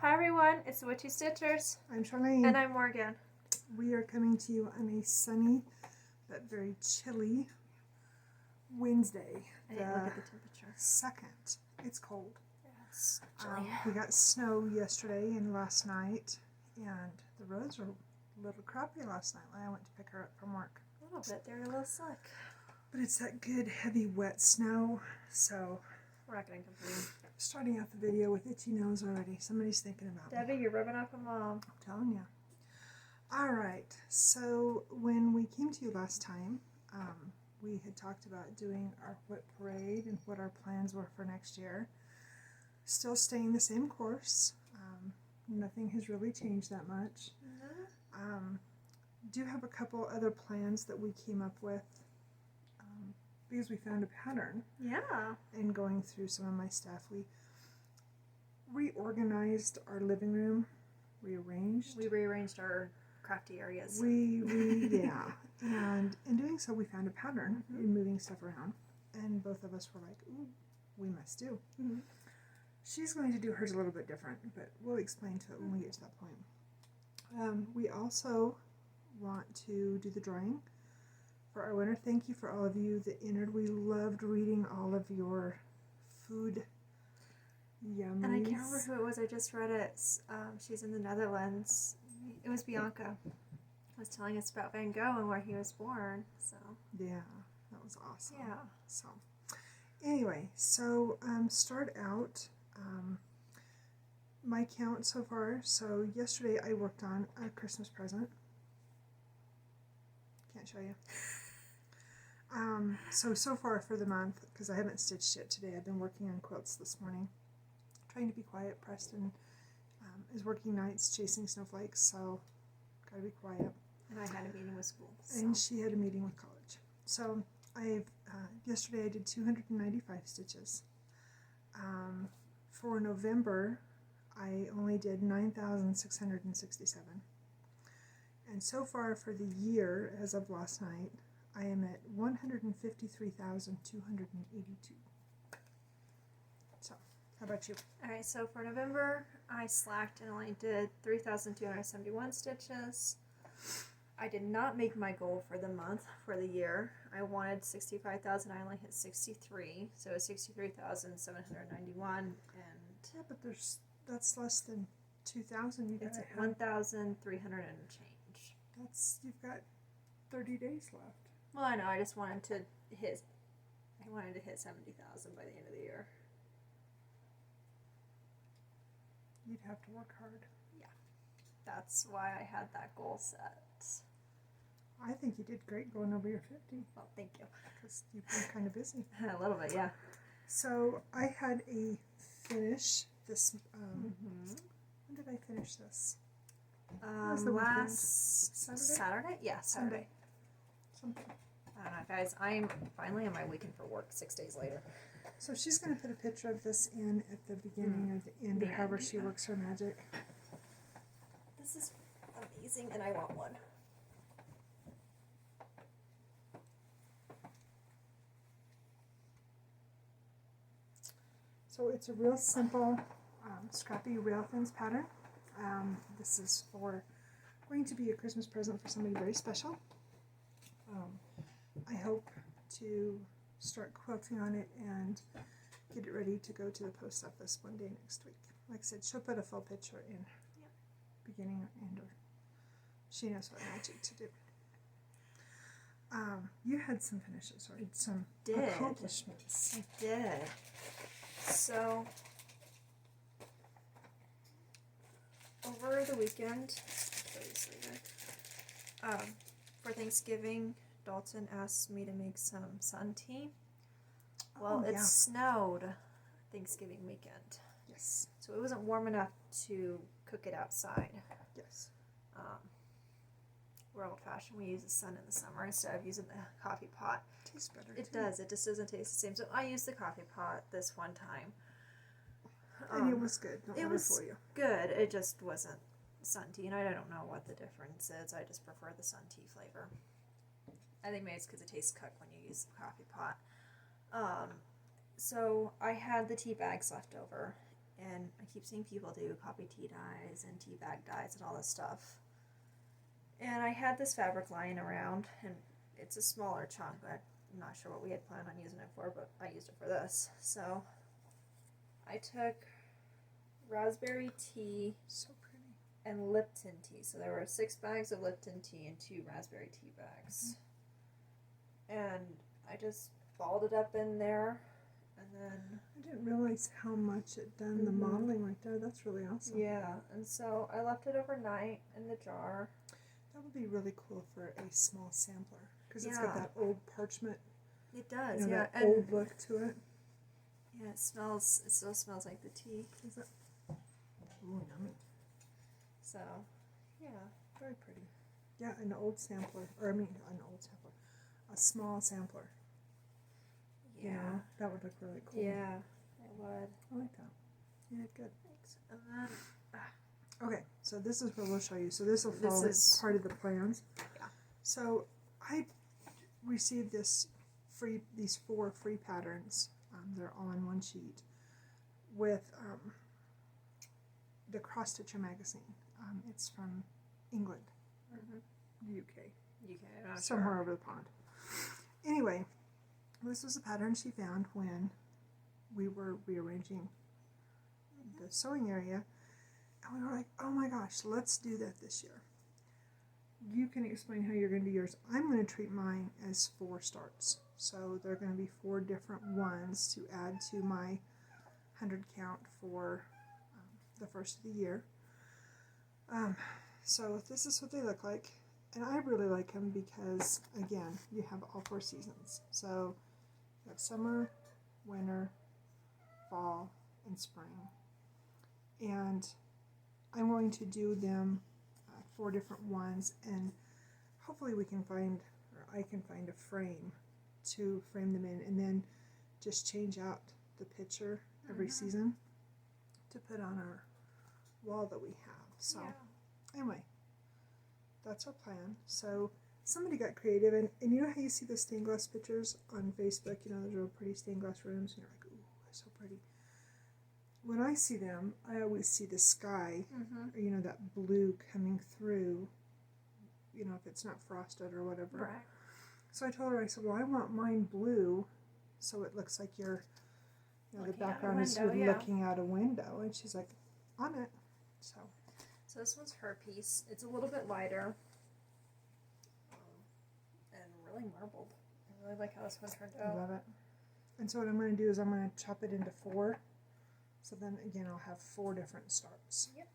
Hi everyone, it's the Witchy Stitchers. I'm Charlene. And I'm Morgan. We are coming to you on a sunny but very chilly Wednesday. I didn't look at the temperature. Second. It's cold. Yeah, it's chilly. We got snow yesterday and last night, and the roads were a little crappy last night when I went to pick her up from work. A little bit, they're a little slick. But it's that good heavy wet snow, so We're not going to complain. starting out the video with itchy nose already. Somebody's thinking about Debbie, me. you're rubbing off on Mom. I'm telling you. Alright, so when we came to you last time, we had talked about doing our WHIP parade and what our plans were for next year. Still staying the same course. Nothing has really changed that much. Do have a couple other plans that we came up with because we found a pattern. Yeah. In going through some of my stuff. We reorganized our living room, rearranged. We rearranged our crafty areas. Yeah. And in doing so, we found a pattern in moving stuff around. And both of us were like, ooh, we must do. Mm-hmm. She's going to do hers a little bit different, but we'll explain to it when we get to that point. We also want to do the drawing for our winner. Thank you for all of you that entered. We loved reading all of your food yummies. And I can't remember who it was. I just read it. She's in the Netherlands. It was Bianca. Was telling us about Van Gogh and where he was born. So yeah, that was awesome. Yeah. So anyway, so start out my count so far. So yesterday I worked on a Christmas present. Can't show you. So far for the month, because I haven't stitched yet today, I've been working on quilts this morning. Trying to be quiet. Preston is working nights chasing snowflakes, so gotta be quiet. And I had a meeting with school. So. And she had a meeting with college. So yesterday I did 295 stitches. For November, I only did 9,667. And so far for the year, as of last night, I am at 153,282. So, how about you? Alright, so for November, I slacked and only did 3,271 stitches. I did not make my goal for the month, for the year. I wanted 65,000, I only hit 63, so it's 63,791, and... Yeah, but that's less than 2,000. You It's gotta at 1,300 and change. You've got 30 days left. Well, I know, I just wanted to hit 70,000 by the end of the year. You'd have to work hard. Yeah, that's why I had that goal set. I think you did great going over your 50. Well, thank you. Because you've been kind of busy. A little bit, yeah. So I had a finish this. When did I finish this? Last Saturday? Yeah, Saturday. Something. I don't know, guys. I'm finally on my weekend for work 6 days later. So she's going to put a picture of this in at the beginning or the end, or however she works her magic. This is amazing, and I want one. So it's a real simple, scrappy rail fins pattern. This is going to be a Christmas present for somebody very special. I hope to start quilting on it and get it ready to go to the post office one day next week. Like I said, she'll put a full picture in beginning or end, or she knows what magic to do. You had some finishes, or some accomplishments. I did. So, over the weekend, for Thanksgiving, Dalton asked me to make some sun tea. Well, it snowed Thanksgiving weekend. Yes. So it wasn't warm enough to cook it outside. Yes. We're old-fashioned. We use the sun in the summer instead of using the coffee pot. Tastes better. It does. It just doesn't taste the same. So I used the coffee pot this one time. And it was good. Don't let it fool you. Good. It just wasn't sun tea, and I don't know what the difference is. I just prefer the sun tea flavor. I think maybe it's because it tastes cooked when you use the coffee pot. So I had the tea bags left over, And I keep seeing people do coffee tea dyes and tea bag dyes and all this stuff. And I had this fabric lying around, and it's a smaller chunk, but I'm not sure what we had planned on using it for, but I used it for this. So I took raspberry tea So pretty. and Lipton tea. So there were 6 bags of Lipton tea and 2 raspberry tea bags. And I just balled it up in there, and then... I didn't realize how much it done the modeling right there. That's really awesome. Yeah, and so I left it overnight in the jar. That would be really cool for a small sampler because it's Yeah. got that old parchment, It does, you know, yeah. that old look to it. Yeah, it still smells like the tea. Is it? Ooh, yummy. So, yeah. Very pretty. Yeah, an old sampler, a small sampler. Yeah. You know, that would look really cool. Yeah, it would. I like that. Yeah, good. Thanks. And then, Okay, so this is what we'll show you. So this will follow part of the plans. Yeah. So I received these 4 free patterns. They're all in one sheet with the Cross Stitcher magazine. It's from England, UK, UK, not somewhere sure. over the pond. Anyway, this was a pattern she found when we were rearranging the sewing area. And we were like, oh my gosh, let's do that this year. You can explain how you're going to do yours. I'm going to treat mine as 4 starts. So there are going to be 4 different ones to add to my 100 count for the first of the year. So this is what they look like. And I really like them because, again, you have all 4 seasons. So you have summer, winter, fall, and spring. And I'm going to do them 4 different ones, and hopefully we can find, or I can find a frame to frame them in, and then just change out the picture every season to put on our wall that we have. So anyway, that's our plan. So somebody got creative, and you know how you see the stained glass pictures on Facebook, you know, those real pretty stained glass rooms, and you're like, ooh, that's so pretty. When I see them, I always see the sky, or, you know, that blue coming through, you know, if it's not frosted or whatever. Right. So I told her, I said, well, I want mine blue so it looks like you're, you know, the Looking out a background is window, you yeah. looking out a window. And she's like, on it. So this one's her piece. It's a little bit lighter. And really marbled. I really like how this one turned I out. love it. And so what I'm going to do is I'm going to chop it into 4. So then again, I'll have 4 different starts. Yep.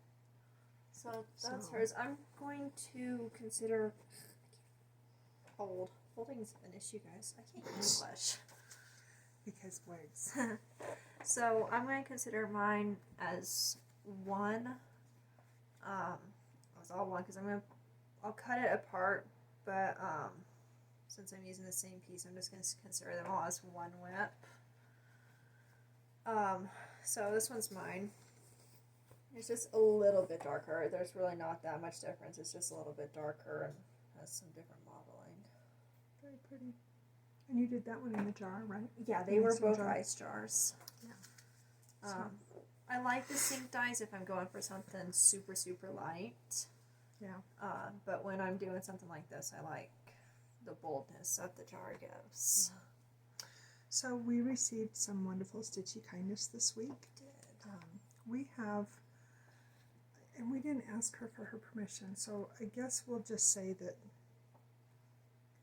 So that's hers. I'm going to consider Folding's an issue, guys. I can't English. Because wigs. So I'm going to consider mine as 1. It was all 1 because I'll cut it apart, but since I'm using the same piece, I'm just going to consider them all as 1 whip. So this one's mine. It's just a little bit darker. There's really not that much difference. It's just a little bit darker and has some different modeling. Very pretty. And you did that one in the jar, right? Yeah, they were both ice jars. Yeah. I like the sink dyes if I'm going for something super, super light. Yeah. But when I'm doing something like this, I like the boldness that the jar gives. So we received some wonderful Stitchy kindness this week. We have, and we didn't ask her for her permission, so I guess we'll just say that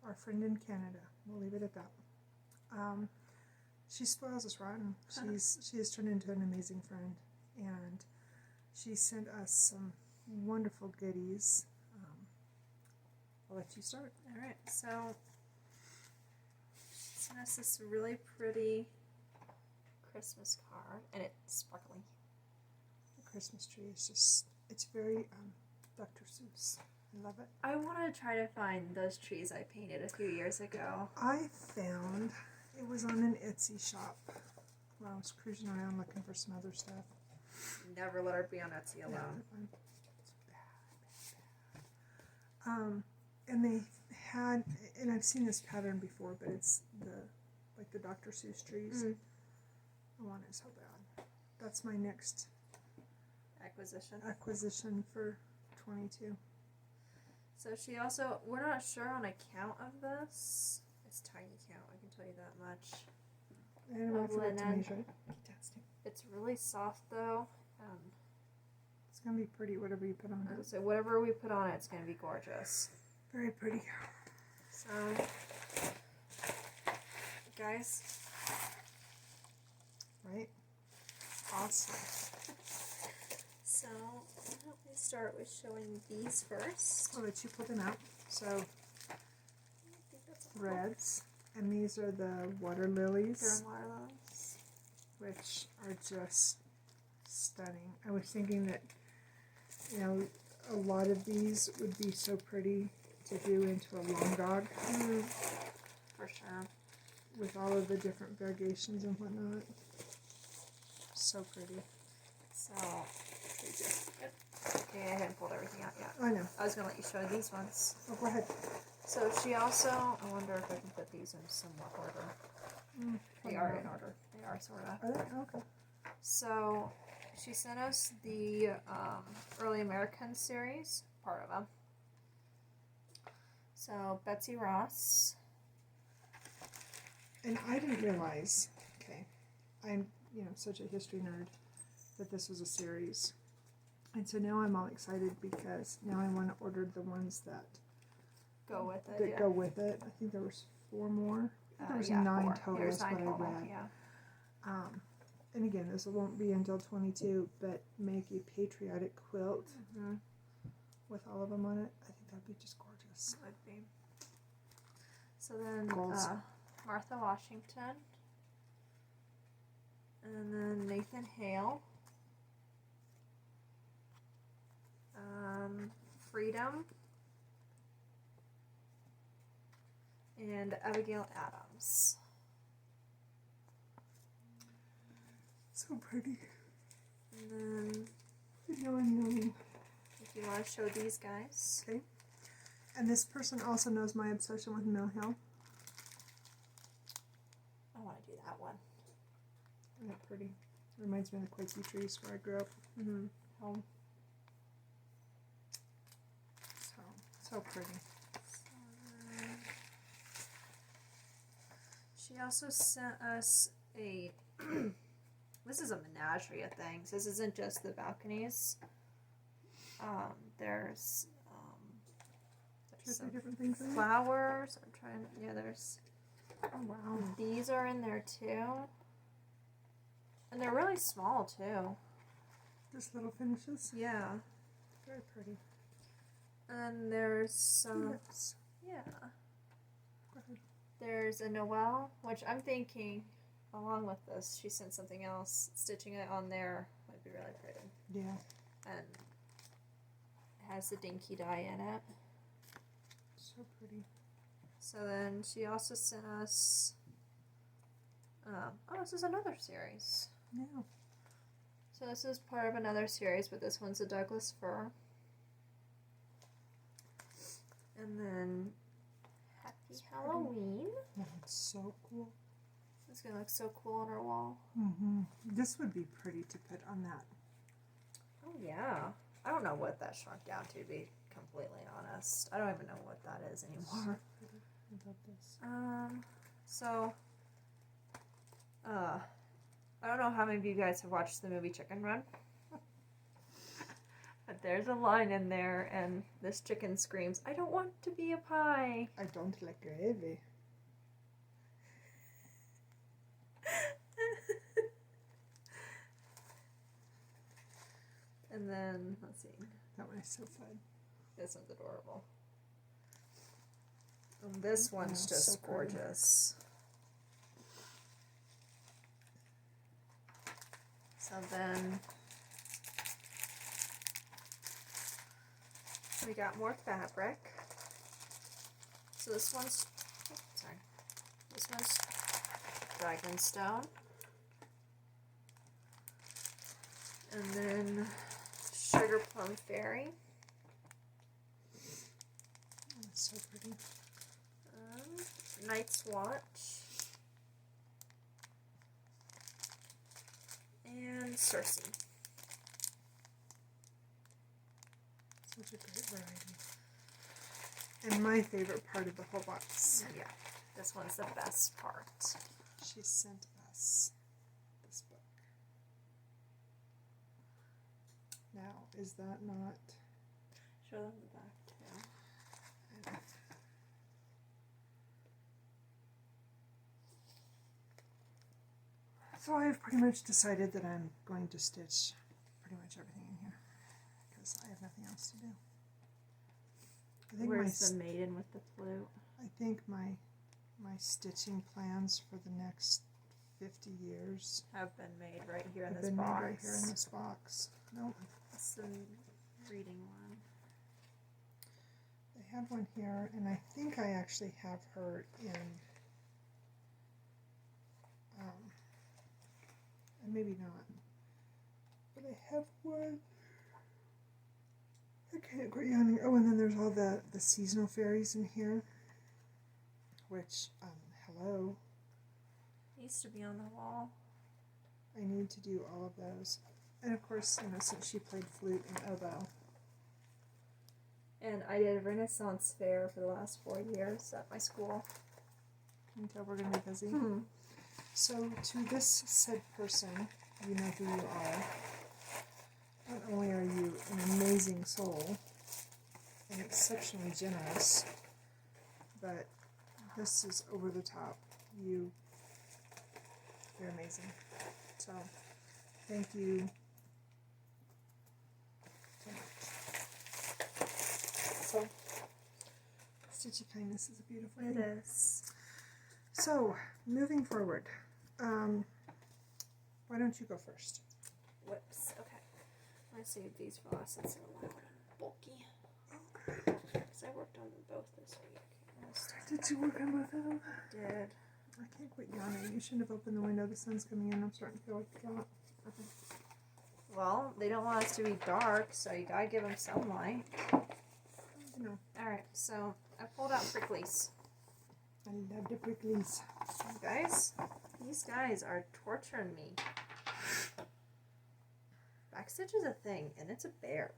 our friend in Canada, we'll leave it at that. She spoils us rotten. She has turned into an amazing friend, and she sent us some wonderful goodies. I'll let you start. All right, so she sent us this really pretty Christmas card, and it's sparkly. The Christmas tree is just, it's very Dr. Seuss. I love it. I want to try to find those trees I painted a few years ago. I found it was on an Etsy shop when I was cruising around looking for some other stuff. Never let her be on Etsy alone. It's bad. And they had, and I've seen this pattern before, but it's the Dr. Seuss trees. I want it so bad. That's my next acquisition for 22. So she also, we're not sure on a count of this. It's tiny count, I can tell you that much. And I forgot to linen. measure it. It's really soft though. It's going to be pretty, whatever you put on it. So whatever we put on it's going to be gorgeous. Very pretty. So, guys. Right? Awesome. So, let me start with showing these first. I'll let you pull them out. So, I think that's all. reds. And these are the water lilies, They're marlows. which are just stunning. I was thinking that, you know, a lot of these would be so pretty to do into a long dog. For sure. With all of the different variegations and whatnot. So pretty. So, okay, I haven't pulled everything out yet. I know. I was going to let you show these ones. Oh, go ahead. So she also, I wonder if I can put these in somewhat order. They are in order. They are sort of. Are they? Okay. So she sent us the Early American series, part of them. So Betsy Ross. And I didn't realize, okay, I'm, you know, such a history nerd, that this was a series. And so now I'm all excited because now I want to order the ones that Go with it. that go with it. I think there was 4 more. I think there was 9 4. total There's is 9 what total, I read. yeah. And again, this won't be until 22, but make a patriotic quilt with all of them on it. I think that'd be just gorgeous. Would be. So then Goals. Martha Washington. And then Nathan Hale. Freedom. And Abigail Adams. So pretty. And then Yawning. if you want to show these guys. Okay. And this person also knows my obsession with Mill Hill. I want to do that one. Isn't that pretty? Reminds me of the Quakey trees where I grew up. Home. So pretty. She also sent us a this is a menagerie of things. This isn't just the balconies. There's Two or three different things in there. flowers. I'm trying. Yeah, there's. Oh wow. These are in there too, and they're really small too. Just little finishes. Yeah, Very pretty. and there's some. Lips. Yeah, Go ahead. there's a Noel, which I'm thinking, along with this, she sent something else. Stitching it on there might be really pretty. Yeah. And it has the dinky dye in it. So pretty. So then she also sent us. Oh, this is another series. Yeah. So this is part of another series, but this one's a Douglas fir. And then Happy Halloween. Oh, it's so cool. It's gonna look so cool on our wall. This would be pretty to put on that. Oh yeah. I don't know what that shrunk down to be completely honest. I don't even know what that is anymore. I love this. So I don't know how many of you guys have watched the movie Chicken Run. But there's a line in there and this chicken screams, "I don't want to be a pie." I don't like gravy. And then let's see. That one is so fun. This one's adorable. And this one's Oh, just so pretty. gorgeous. So then we got more fabric. So this one's, sorry, this one's Dragonstone. And then Sugar Plum Fairy. That's so pretty. Night's Watch. And Cersei. Such a great variety. And my favorite part of the whole box. Yeah, this one's the best part. She sent us this book. Now, is that not... Show them the back too. So I've pretty much decided that I'm going to stitch pretty much everything in here because I have nothing else to do. I think Where's the maiden with the flute? I think my stitching plans for the next 50 years Have been made right here in have this been box. made right here in this box. Nope. It's the reading one. I have one here, and I think I actually have her in, and maybe not, but I have one. I can't quite on. Oh, and then there's all the seasonal fairies in here, which, hello. Needs to be on the wall. I need to do all of those. And of course, you know, since she played flute and oboe. And I did a Renaissance fair for the last 4 years at my school. Can you tell we're going to be busy? Hmm. So, to this said person, you know who you are. Not only are you an amazing soul and exceptionally generous, but this is over the top. You're amazing. So, thank you so much. So, Stitchy Kindness is a beautiful It thing. is. So, moving forward, why don't you go first? Whoops. Okay. I'm going to save these faucets a little bulky. Okay. Because I worked on them both this week. Did you work on both of them? Did. I can't quit yawning. You shouldn't have opened the window. The sun's coming in. I'm starting to feel like a drop. Well, they don't want us to be dark, so you gotta give them some light. You know, Alright, so I pulled out pricklies. I love the pricklies. You guys, these guys are torturing me. Backstitch is a thing, and it's a bear.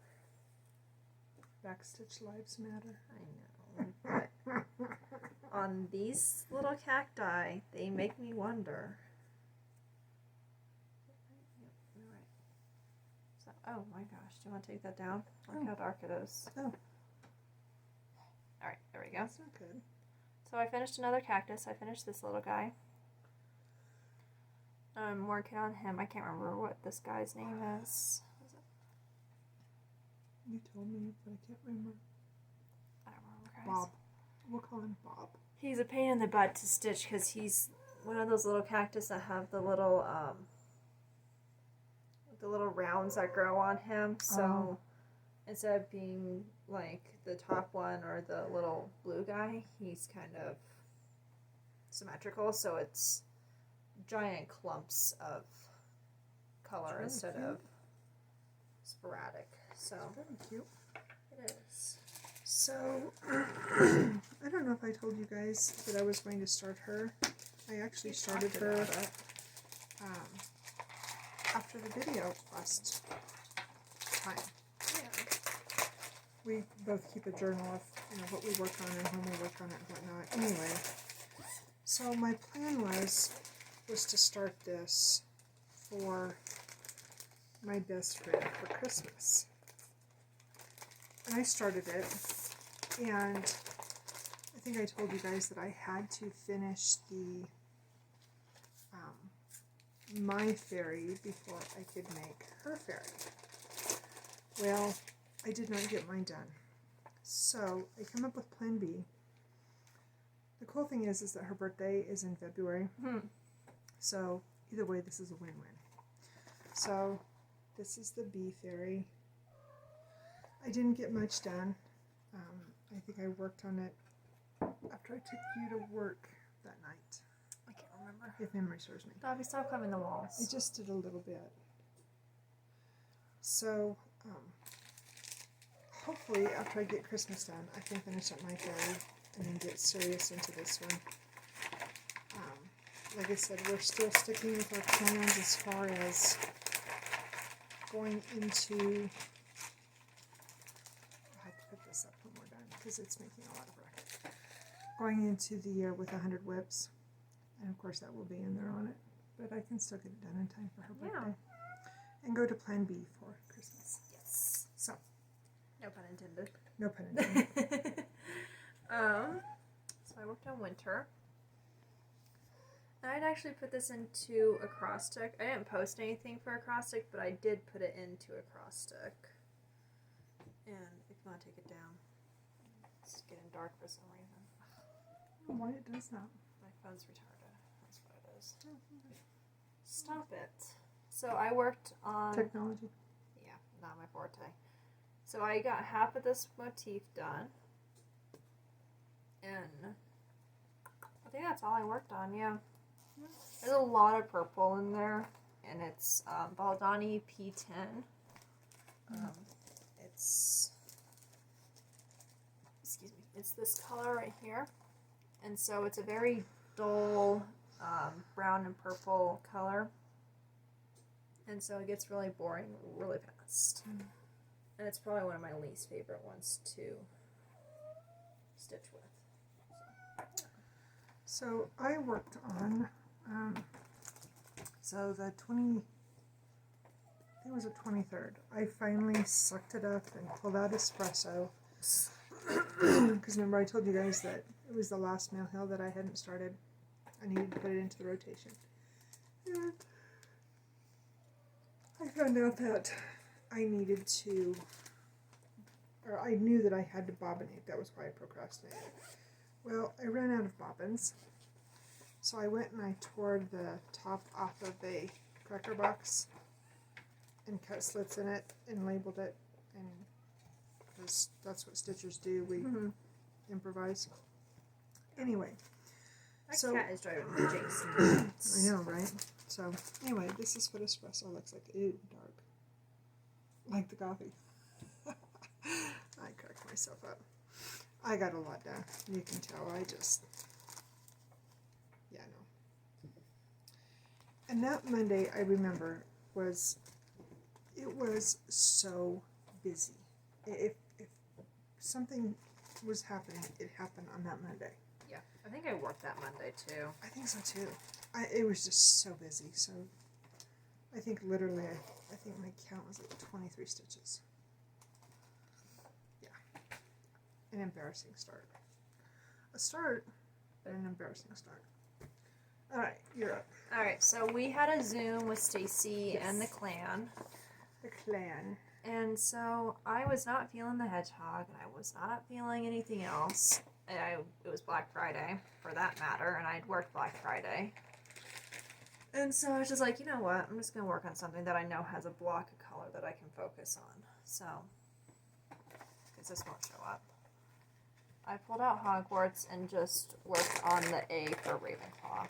Backstitch lives matter. I know, but on these little cacti, they make me wonder. So, oh my gosh, do you want to take that down? Look how dark it is. Oh. Alright, there we go. That's not good. So I finished another cactus. I finished this little guy. I'm working on him. I can't remember what this guy's name is. You told me, but I can't remember. I don't remember, guys. Bob. We'll call him Bob. He's a pain in the butt to stitch because he's one of those little cactus that have the little rounds that grow on him. So instead of being like the top one or the little blue guy, he's kind of symmetrical. So it's giant clumps of color really instead cute. of sporadic. So Very cute. it is. So, I don't know if I told you guys that I was going to start her. I actually started her after the video last time. Yeah. We both keep a journal of what we work on and when we work on it and whatnot. Anyway, so my plan was to start this for my best friend for Christmas. And I started it, and I think I told you guys that I had to finish the my fairy before I could make her fairy. Well, I did not get mine done. So I come up with plan B. The cool thing is that her birthday is in February. So either way, this is a win-win. So this is the bee fairy. I didn't get much done. I think I worked on it after I took you to work that night, I can't remember. if memory serves me. Dobby, stop climbing the walls. I just did a little bit. So, hopefully after I get Christmas done, I can finish up my fairy and then get serious into this one. Like I said, we're still sticking with our plans as far as going into because it's making a lot of racket. Going into the year with 100 whips, and of course that will be in there on it, but I can still get it done in time for her birthday. And go to Plan B for Christmas. Yes. So. No pun intended. No pun intended. So I worked on winter. And I'd actually put this into acrostic. I didn't post anything for acrostic, but I did put it into acrostic. And if you want to take it down, it's getting dark for some reason. I don't know why it does that. My phone's retarded. That's what it is. Stop it. So I worked on... Technology. Yeah, not my forte. So I got half of this motif done. And I think that's all I worked on, yeah. There's a lot of purple in there. And it's Baldani P10. It's... Excuse me. It's this color right here. And so it's a very dull brown and purple color. And so it gets really boring really fast. And it's probably one of my least favorite ones to stitch with. So I worked on, so the 20, I think it was the 23rd, I finally sucked it up and pulled out espresso. Because remember I told you guys that it was the last Mail Hill that I hadn't started. I needed to put it into the rotation. And I found out that I needed to, or I knew that I had to bobbinate. That was why I procrastinated. Well, I ran out of bobbins, so I went and I tore the top off of a cracker box and cut slits in it and labeled it, and because that's what stitchers do, we improvise. Anyway, My cat is driving me Jason. I know, right? So, anyway, this is what espresso looks like. Ew, dark. Like the coffee. I cracked myself up. I got a lot done. You can tell. Yeah, no. And that Monday, I remember, it was so busy. If something was happening, it happened on that Monday. Yeah, I think I worked that Monday too. I think so too. It was just so busy. So I think literally, I think my count was like 23 stitches. Yeah. An embarrassing start. A start, but an embarrassing start. All right, you're up. All right, so we had a Zoom with Stacy and the clan. The clan. And so I was not feeling the hedgehog, and I was not feeling anything else. It was Black Friday, for that matter, and I'd worked Black Friday. And so I was just like, you know what, I'm just going to work on something that I know has a block of color that I can focus on. So, because this won't show up. I pulled out Hogwarts and just worked on the A for Ravenclaw.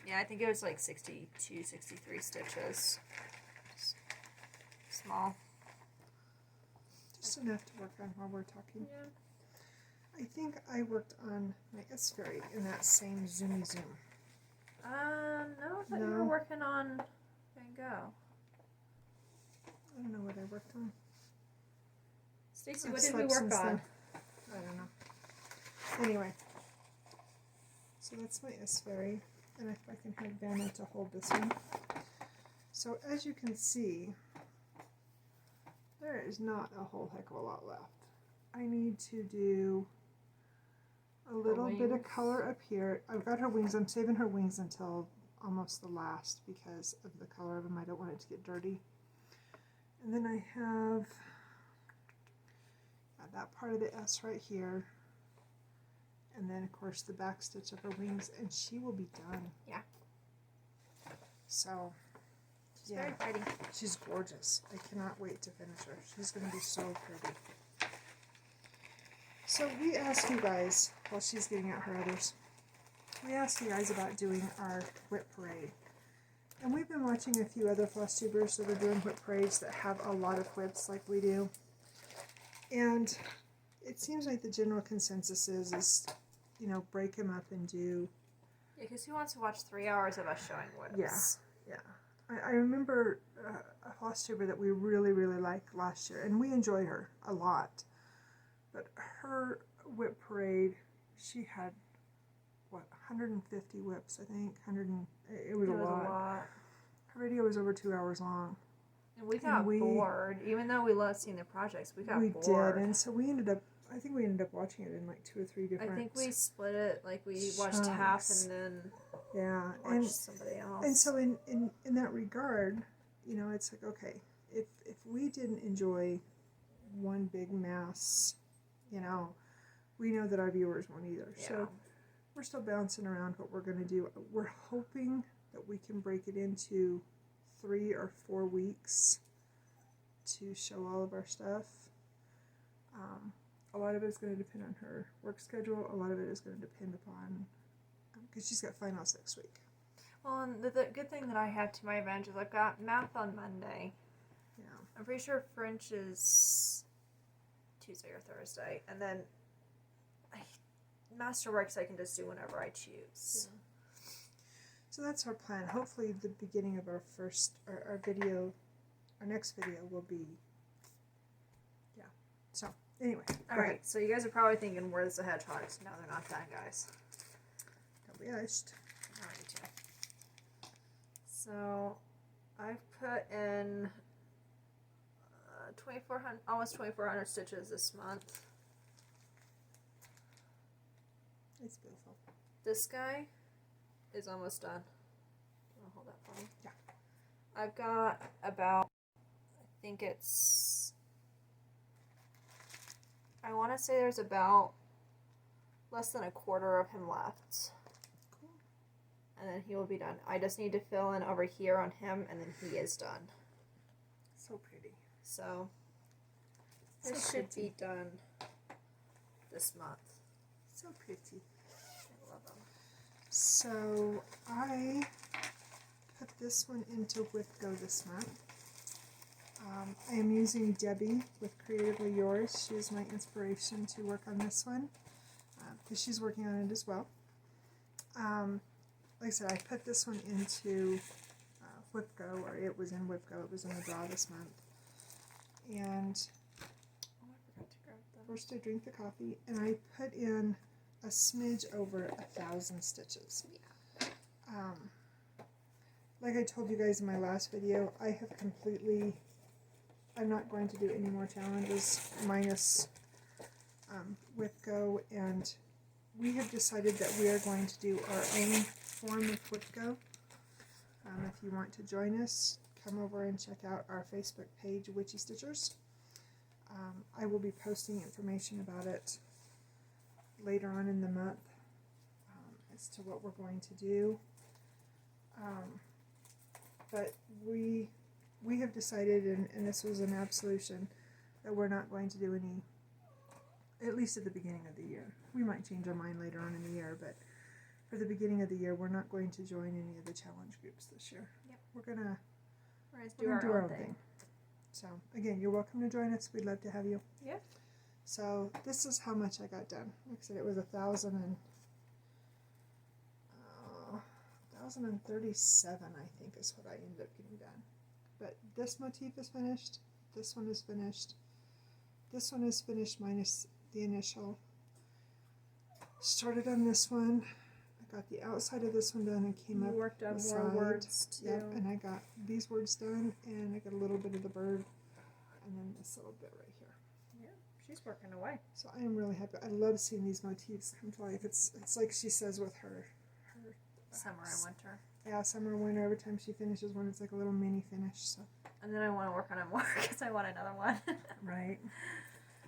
Yeah, I think it was like 62, 63 stitches. Small. Just enough to work on while we're talking. Yeah. I think I worked on my S Fairy in that same Zoomy Zoom. No, I thought you No. were working on Van Gogh. I don't know what I worked on. Stacey, I've what did we slept work since on? then. I don't know. Anyway. So that's my S Fairy. And if I can have Vanna to hold this one. So as you can see, there is not a whole heck of a lot left. I need to do a little bit of wings. color up here. I've got her wings. I'm saving her wings until almost the last because of the color of them. I don't want it to get dirty. And then I have that part of the S right here. And then, of course, the back stitch of her wings. And she will be done. Yeah. So, She's very pretty. She's gorgeous. I cannot wait to finish her. She's going to be so pretty. So we asked you guys, while she's getting out her others, we asked you guys about doing our whip parade. And we've been watching a few other Flosstubers that are doing whip parades that have a lot of whips like we do. And it seems like the general consensus is you know, break them up and do... Yeah, because who wants to watch 3 hours of us showing whips? Yeah. I remember a Flosstuber that we really, really liked last year, and we enjoy her a lot. But her whip parade, she had, what, 150 whips, I think. It was a lot. Her video was over 2 hours long. And we got bored. Even though we loved seeing the projects, we got bored. We did, and so I think we ended up watching it in like 2 or 3 different. I think we split it, like we watched half and then watched somebody else. And so in that regard, you know, it's like, okay, if we didn't enjoy one big mass, you know, we know that our viewers won't either. Yeah. So we're still bouncing around what we're going to do. We're hoping that we can break it into 3 or 4 weeks to show all of our stuff. A lot of it is going to depend on her work schedule. A lot of it is going to depend upon, because she's got finals next week. Well, and the good thing that I have to my advantage is I've got math on Monday. Yeah. I'm pretty sure French is Tuesday or Thursday. And then Masterworks I can just do whenever I choose. Yeah. So that's our plan. Hopefully the beginning of our next video will be, yeah. So, anyway. Alright, so you guys are probably thinking, where's the hedgehogs? No, they're not done, guys. Don't be iced. Alright, too. So, I've put in 2,400, almost 2,400 stitches this month. It's beautiful. This guy is almost done. You want to hold that for me? Yeah. I've got about, I want to say there's about less than a quarter of him left. Cool. And then he will be done. I just need to fill in over here on him, and then he is done. So pretty. So, this should be done this month. So pretty. I love them. So, I put this one into WithGo this month. I am using Debbie with Creatively Yours. She is my inspiration to work on this one because she's working on it as well. Like I said, I put this one into WithGo, or it was in WithGo. It was in the draw this month. And I forgot to grab them. First I drink the coffee, and I put in a smidge over 1,000 stitches. Yeah. Like I told you guys in my last video, I'm not going to do any more challenges minus WithGo, and we have decided that we are going to do our own form of WithGo. If you want to join us, come over and check out our Facebook page, Witchy Stitchers. I will be posting information about it later on in the month as to what we're going to do. But we have decided, and this was an absolution, that we're not going to do any, at least at the beginning of the year. We might change our mind later on in the year, but for the beginning of the year, we're not going to join any of the challenge groups this year. Yep. We're gonna do our own thing. So, again, you're welcome to join us. We'd love to have you. Yep. So, this is how much I got done. Like I said, it was 1,037, I think, is what I ended up getting done. But this motif is finished. This one is finished. This one is finished minus the initial. Started on this one. I got the outside of this one done and came up. You worked on the more side. words too. Yep, and I got these words done, and I got a little bit of the bird, and then this little bit right here. Yeah, she's working away. So I am really happy. I love seeing these motifs come to life. It's like she says with her summer and winter. Yeah, summer and winter. Every time she finishes one, it's like a little mini finish. So. And then I want to work on it more because I want another one. Right.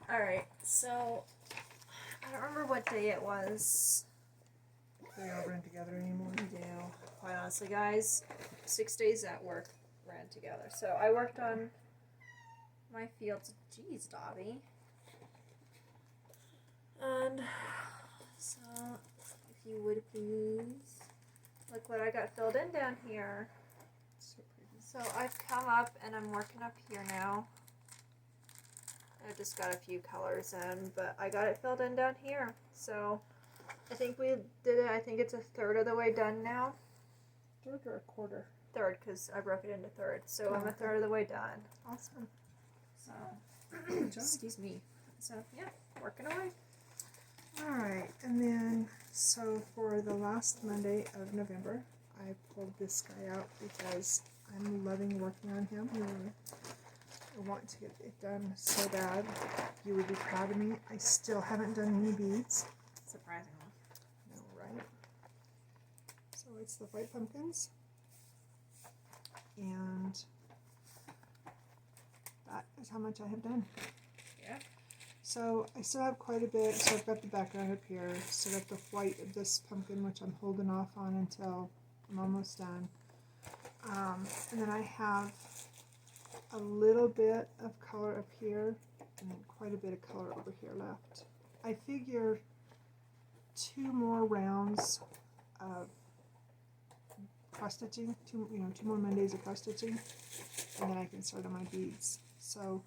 All right. So I don't remember what day it was. They all ran together anymore. We do. Quite honestly, guys, 6 days at work ran together. So I worked on my fields. Jeez, Dobby. And so, if you would please, look what I got filled in down here. So pretty. So I've come up and I'm working up here now. I just got a few colors in, but I got it filled in down here. So I think we did it. I think it's a third of the way done now. Third or a quarter? third because I broke it into third. So Oh, I'm a okay. third of the way done. Awesome. So, Good job. excuse me. So, yeah, working away. All right, and then so for the last Monday of November, I pulled this guy out because I'm loving working on him. I want to get it done so bad. You would be proud of me. I still haven't done any beads. Surprisingly. No, right? So it's the white pumpkins, and that is how much I have done. Yeah. So I still have quite a bit. So I've got the background up here. Still got the white of this pumpkin, which I'm holding off on until I'm almost done. And then I have a little bit of color up here, and then quite a bit of color over here left. I figure 2 more rounds of cross stitching, two more Mondays of cross stitching, and then I can start on my beads. So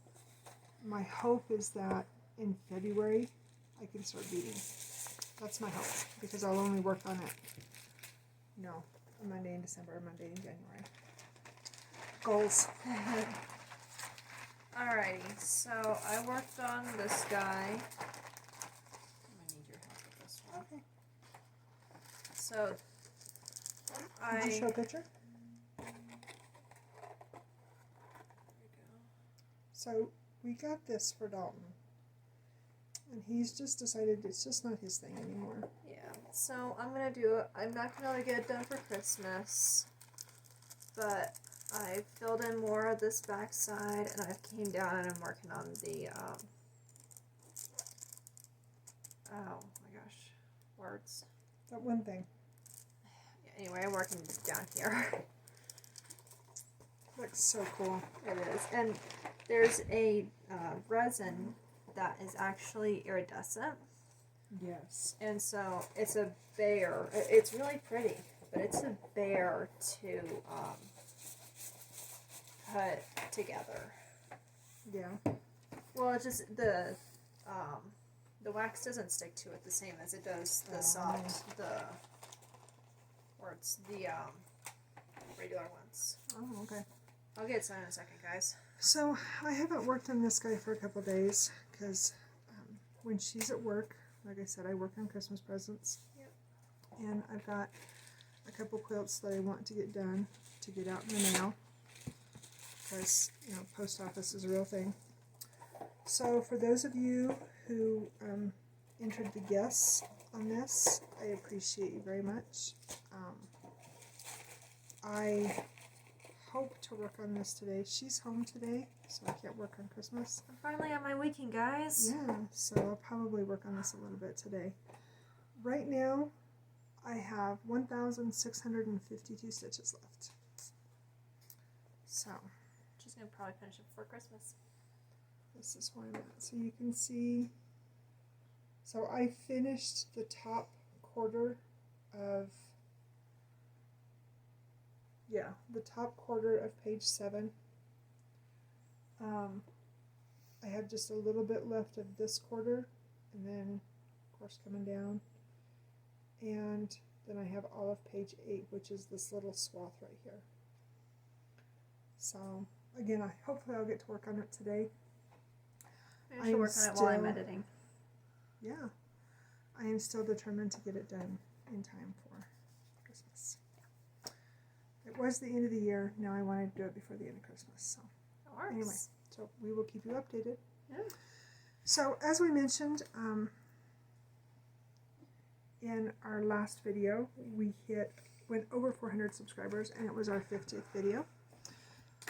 my hope is that in February I can start beading. That's my hope, because I'll only work on it, a Monday in December, a Monday in January. Goals. Alrighty, so I worked on this guy. I'm gonna need your help with this one. Okay. So Did you show a picture? There we So we got this for Dalton, and he's just decided it's just not his thing anymore. go. Yeah. So I'm gonna do it. I'm not gonna get it done for Christmas, but I filled in more of this back side, and I came down and I'm working on the oh my gosh, words. That one thing. Anyway, I'm working down here. Looks so cool. It is. And there's a resin that is actually iridescent. Yes. And so it's a bear. It's really pretty, but it's a bear to put together. Yeah. Well, it's just the wax doesn't stick to it the same as it does the soft, the regular ones. Oh, okay. I'll get some in a second, guys. So I haven't worked on this guy for a couple days because when she's at work, like I said, I work on Christmas presents. Yep. And I've got a couple quilts that I want to get done to get out in the mail because, post office is a real thing. So for those of you who entered the guess on this, I appreciate you very much. I hope to work on this today. She's home today, so I can't work on Christmas. I'm finally on my weekend, guys. Yeah, so I'll probably work on this a little bit today. Right now, I have 1,652 stitches left. So, She's gonna probably finish it before Christmas. this is where I'm at. So you can see, so I finished the top quarter of, the top quarter of page 7. I have just a little bit left of this quarter, and then, of course, coming down. And then I have all of page 8, which is this little swath right here. So, again, hopefully I'll get to work on it today. I should work on it while I'm editing. Yeah. I am still determined to get it done in time for Christmas. It was the end of the year. Now I want to do it before the end of Christmas. So, It works. anyway, so we will keep you updated. Yeah. So, as we mentioned in our last video, we went over 400 subscribers, and it was our 50th video.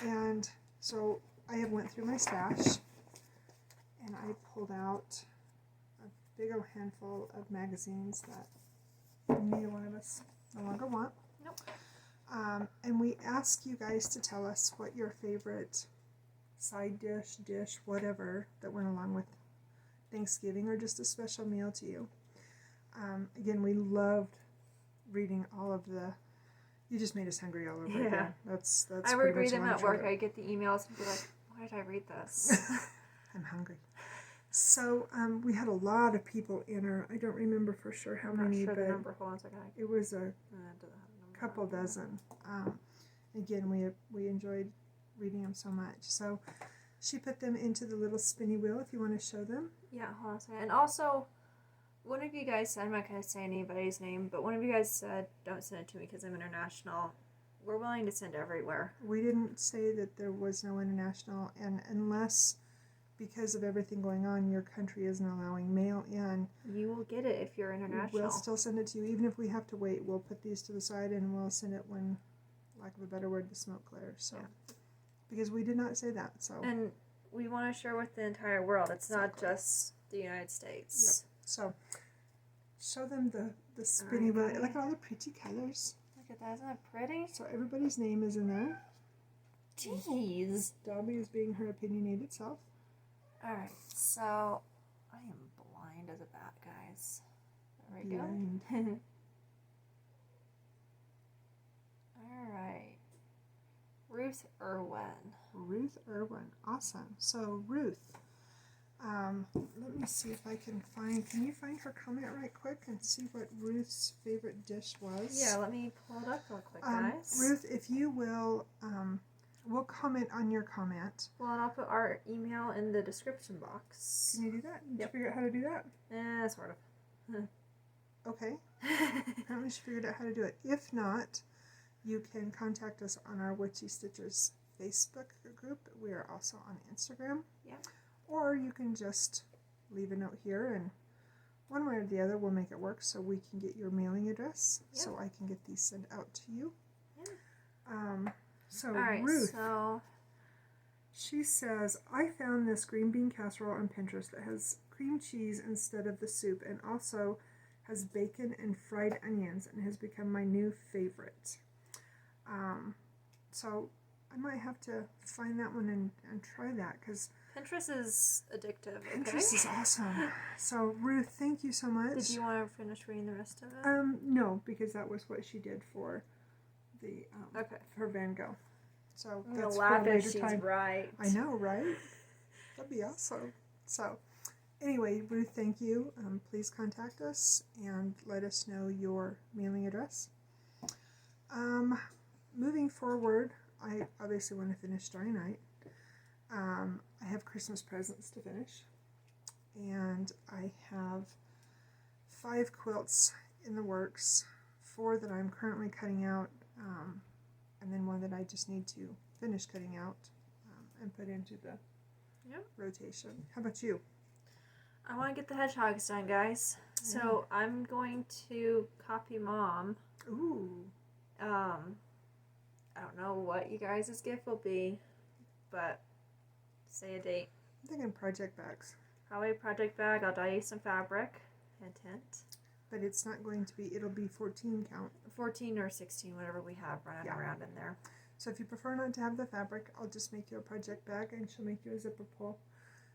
And so I have went through my stash, and I pulled out a big old handful of magazines that neither one of us no longer want. Nope. And we ask you guys to tell us what your favorite side dish, whatever, that went along with Thanksgiving or just a special meal to you. Again, we loved reading all of the. You just made us hungry all over again. That's. I would read them at work. I get the emails and be like, "Why did I read this?" I'm hungry. So we had a lot of people enter. I don't remember for sure how I'm many, not sure but the number. Hold on a second. it was a couple dozen. again, we enjoyed reading them so much. So she put them into the little spinny wheel if you want to show them. Yeah, hold on a second. And also, one of you guys said, I'm not going to say anybody's name, but one of you guys said, don't send it to me because I'm international. We're willing to send everywhere. We didn't say that there was no international, and unless, because of everything going on, your country isn't allowing mail in, you will get it if you're international. We'll still send it to you, even if we have to wait. We'll put these to the side and we'll send it when, lack of a better word, the smoke clears. So, yeah. Because we did not say that. So, and we want to share with the entire world. It's not just the United States. Yep. So, show them the spinny wheel. Look at all the pretty colors. Look at that. Isn't that pretty? So everybody's name is in there. Jeez. Dobby is being her opinionated self. Alright, so I am blind as a bat, guys. There we go. Alright. Ruth Irwin. Ruth Irwin. Awesome. So Ruth, let me see if I can you find her comment right quick and see what Ruth's favorite dish was? Yeah, let me pull it up real quick, guys. Ruth, if you will, we'll comment on your comment. Well, and I'll put our email in the description box. Can you do that? Did you figure out how to do that? Sort of. Okay. Apparently she figured out how to do it. If not, you can contact us on our Witchy Stitchers Facebook group. We are also on Instagram. Yeah. Or you can just leave a note here, and one way or the other we'll make it work so we can get your mailing address so I can get these sent out to you. Yeah. So right, Ruth, she says, I found this green bean casserole on Pinterest that has cream cheese instead of the soup and also has bacon and fried onions and has become my new favorite. So I might have to find that one and try that because Pinterest is addictive. Okay? Pinterest is awesome. So Ruth, thank you so much. Did you want to finish reading the rest of it? No, because that was what she did for the for Van Gogh. So I'm that's laugh for a if later she's time. right. I know, right? That'd be awesome. So anyway, Ruth, thank you. Please contact us and let us know your mailing address. Moving forward, I obviously want to finish Starry Night. I have Christmas presents to finish, and I have 5 quilts in the works, 4 that I'm currently cutting out, and then 1 that I just need to finish cutting out and put into the rotation. How about you? I want to get the hedgehogs done, guys. Yeah. So I'm going to copy Mom. Ooh. I don't know what you guys' gift will be, but say a date. I'm thinking project bags. Probably a project bag. I'll dye you some fabric. Hint, hint. But it's not going to be, it'll be 14 count. 14 or 16, whatever we have running around in there. So if you prefer not to have the fabric, I'll just make you a project bag and she'll make you a zipper pull.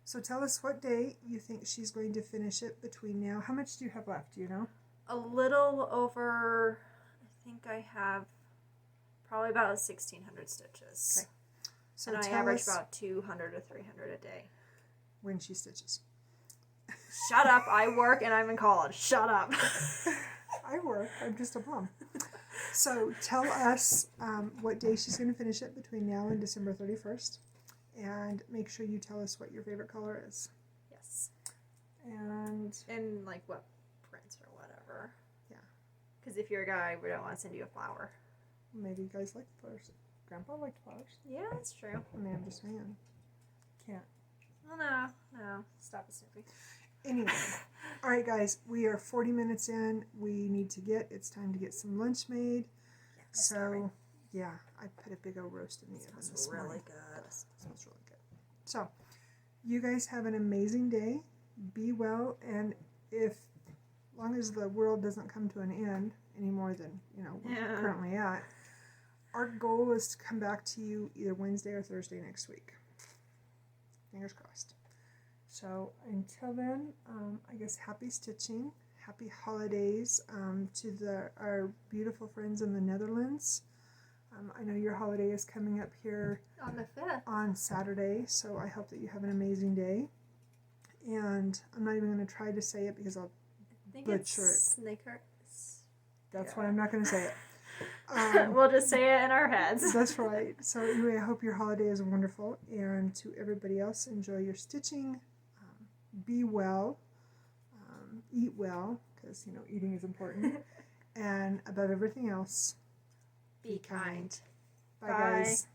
So tell us what day you think she's going to finish it between now. How much do you have left, do you know? A little over, I think I have probably about 1,600 stitches. Okay. So and I average about 200 to 300 a day. When she stitches. Shut up. I work and I'm in college. Shut up. I work. I'm just a mom. So tell us what day she's going to finish it between now and December 31st. And make sure you tell us what your favorite color is. Yes. And like what prints or whatever. Yeah. Because if you're a guy, we don't want to send you a flower. Maybe you guys like flowers. Grandpa liked flowers. Yeah, that's true. I mean, I'm just saying. Can't. Well, no. Stop it, Snoopy. Anyway. All right, guys. We are 40 minutes in. It's time to get some lunch made. Yeah, so, yeah. I put a big old roast in the oven this morning. Really good. It smells really good. So, you guys have an amazing day. Be well. And as long as the world doesn't come to an end any more than, we're currently at, our goal is to come back to you either Wednesday or Thursday next week. Fingers crossed. So until then, I guess happy stitching, happy holidays to our beautiful friends in the Netherlands. I know your holiday is coming up here on the 5th on Saturday, so I hope that you have an amazing day. And I'm not even going to try to say it because I'll butcher it. Snickers. That's why I'm not going to say it. We'll just say it in our heads. That's right. So anyway, I hope your holiday is wonderful, and to everybody else, enjoy your stitching. Be well. Eat well, because eating is important. And above everything else, Be kind. Bye, Bye. guys.